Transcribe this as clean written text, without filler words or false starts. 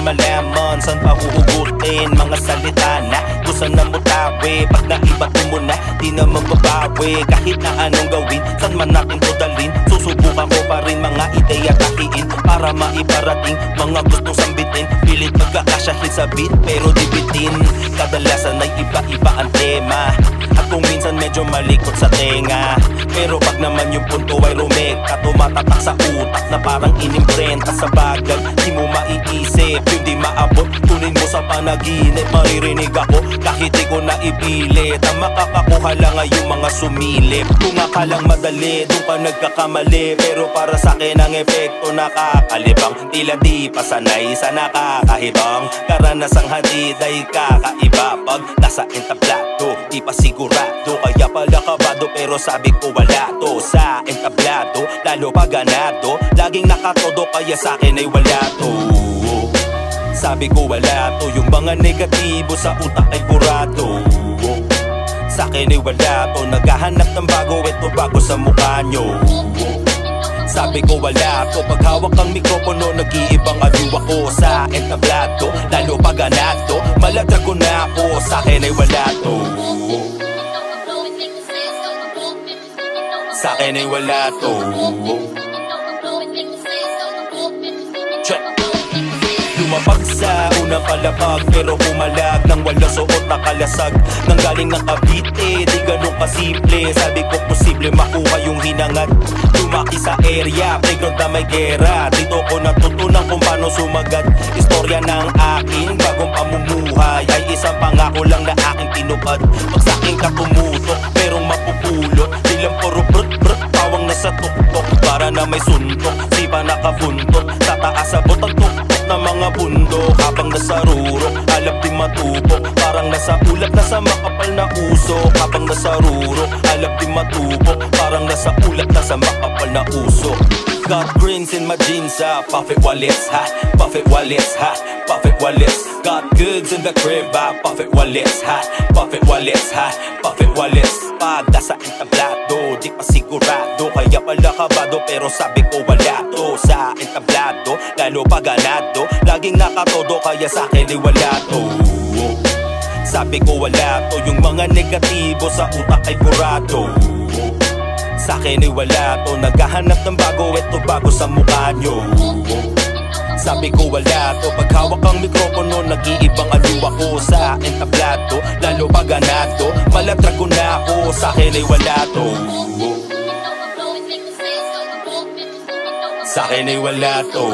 malaman saan pa huhugutin. Mga salita na gusto na mutawi, pag naibato mo na di na magbabawi. Kahit na anong gawin, saan man natin to dalhin, susubukan ko pa rin mga ideya takiin para maiparating mga gustong sambitin. Pilit magkakasyahin sa beat pero di bitin, kadalasan ay iba-iba ang tema. At kung minsan medyo malikot sa tenga, pero pag naman yung punto ay rumekta, tumatatak sa utak na parang inimprenta sa bagay di mo maiisip, yung di maabot. Tunin mo sa panaginip, maririnig ako kahit di ko na ipilit. Ang makakakuha lang ay yung mga sumilip. Kung akalang madali, doon ka nagkakamali, pero para sa akin ang epekto nakakalibang. Tila di pa sanay sa nakakahibang, karanasang hatid ay kakaiba. Pag nasa entablado, di pa sigurado, kaya pala kabado, pero sabi ko wala to sa entablado. Lalo pag ganado, laging nakatodo, kaya sa akin ay wala to. Sabi ko wala to, yung mga negatibo sa utak ay kurado. Sa akin ay wala to, naghahanap ng bago, ito bago sa mukha nyo. Sabi ko wala to, pag hawak ang mikropono, nag-iibang aliw ako sa entablado. Lalo pag ganado, maladrag ko na ako, sa akin ay wala to. Sa akin ay wala to. Lumapag sa unang palapag, pero pumalag nang walang suot na kalasag. Nang galing ng Cavite, di ganun kasimple. Sabi ko posible makuha yung hinangad. Lumaki sa area, playground na may gera. Dito ko natutunan kung paano sumagat. Istorya ng aking bagong pamumuhay ay isang pangako lang na aking tinupad. Pag sa'king katumutok, merong mapupulot. Dilang puro brut-brut, pawang nasa tuktok. Para na may suntok, sipa nakabuntot. Sa taas abot ang tuktok na mga bundok. Habang nasa rurok, alap di matupok. Parang nasa ulap, nasa makapal na usok. Habang nasa rurok, alap di matupok. Parang nasa ulap, nasa makapal na usok. Got greens in my jeans, ha, Puffy Wallace, ha, Puffy Wallace, ha, Puffy Wallace. Got goods in the crib, ha, Puffy Wallace, ha, Puffy Wallace, ha, Puffy Wallace. Pag nasa entablado, di pa sigurado, kaya pala kabado, pero sabi ko wala to sa entablado. Lalo pag ganado, laging nakatodo, kaya sa akin ay wala to. Sabi ko wala to, yung mga negatibo sa utak ay kurado. Sa akin ay wala to, naghahanap ng bago, ito bago sa mukha nyo. Sabi ko wala to, pag hawak ang mikropono, nag-iibang aliw ako sa entablado. Lalo pag ganado, maladrag ko na ako, sa akin ay wala to. Sa akin ay wala to.